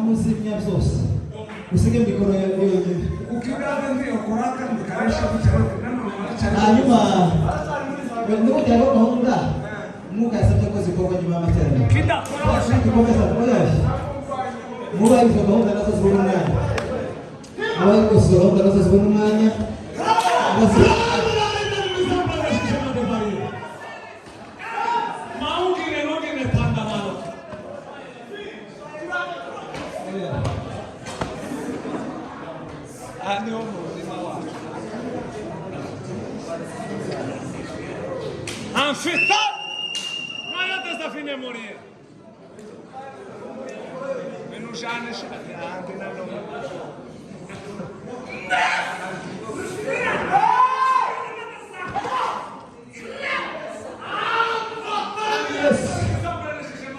muzimya byose usige mikoro yonyine hanyuma n'ubundi hariho gahunda umwuka yasabye ko zikorwa nyuma y'amateraniro dukomeza mubaye izo gahunda nazo zibona umwanya mubaye izo gahunda nazo zibona umwanya Anfita! Não é dessa fina morir. Menos já nesse.